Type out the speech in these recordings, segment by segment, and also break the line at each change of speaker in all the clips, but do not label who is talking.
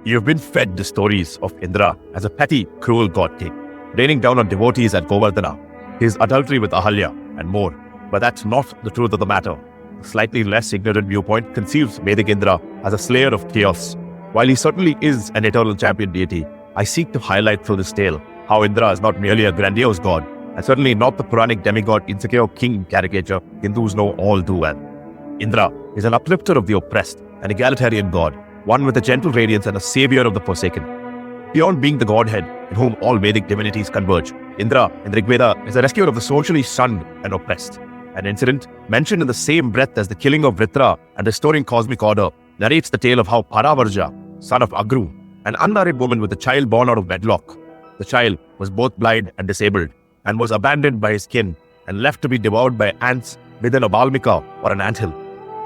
You've been fed the stories of Indra as a petty, cruel god king, raining down on devotees at Govardhana, his adultery with Ahalyā, and more. But that's not the truth of the matter. A slightly less ignorant viewpoint conceives Vedic Indra as a slayer of chaos. While he certainly is an eternal champion deity, I seek to highlight through this tale how Indra is not merely a grandiose god, and certainly not the Puranic demigod 𝐼𝐡𝐚𝐭 king caricature Hindus know all too well. Indra is an uplifter of the oppressed, an egalitarian god, one with a gentle radiance and a savior of the forsaken. Beyond being the godhead in whom all Vedic divinities converge, Indra in the Rigveda is a rescuer of the socially shunned and oppressed. An incident mentioned in the same breath as the killing of Vrtra and restoring cosmic order narrates the tale of how Paravrja, son of Agru, an unmarried woman with a child born out of wedlock. The child was both blind and disabled and was abandoned by his kin and left to be devoured by ants within a 𝐼𝐴𝐵𝐵𝐾 or an anthill.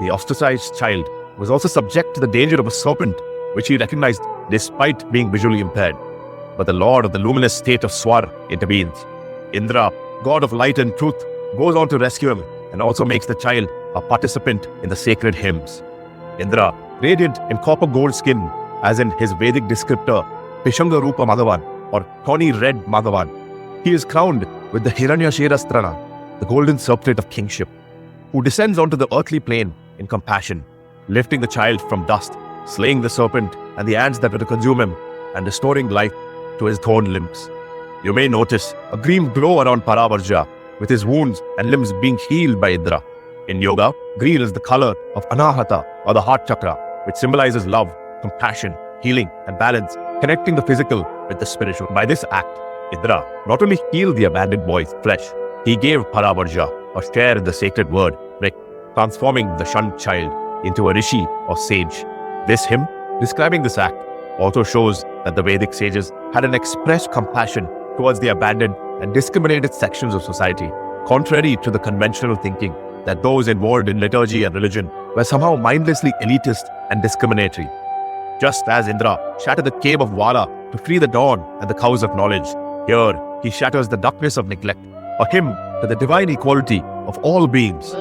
The ostracized child was also subject to the danger of a serpent, which he recognized despite being visually impaired. But the lord of the luminous state of Swar intervenes. Indra, god of light and truth, goes on to rescue him and also makes the child a participant in the sacred hymns. Indra, radiant in copper gold skin, as in his Vedic descriptor Pishanga Rupa Madhavan or tawny red Madhavan, he is crowned with the 𝐻𝐴𝐴, the golden circlet of kingship, who descends onto the earthly plane in compassion, lifting the child from dust, slaying the serpent and the ants that were to consume him, and restoring life to his torn limbs. You may notice a green glow around Paravrja, with his wounds and limbs being healed by Indra. In yoga, green is the color of Anahata, or the heart chakra, which symbolizes love, compassion, healing, and balance, connecting the physical with the spiritual. By this act, Indra not only healed the abandoned boy's flesh, he gave Paravrja a share in the sacred word, transforming the shunned child into a Rishi or sage. This hymn, describing this act, also shows that the Vedic sages had an expressed compassion towards the abandoned and discriminated sections of society, contrary to the conventional thinking that those involved in liturgy and religion were somehow mindlessly elitist and discriminatory. Just as Indra shattered the cave of Veda to free the dawn and the cows of knowledge, here he shatters the darkness of neglect, a hymn to the divine equality of all beings.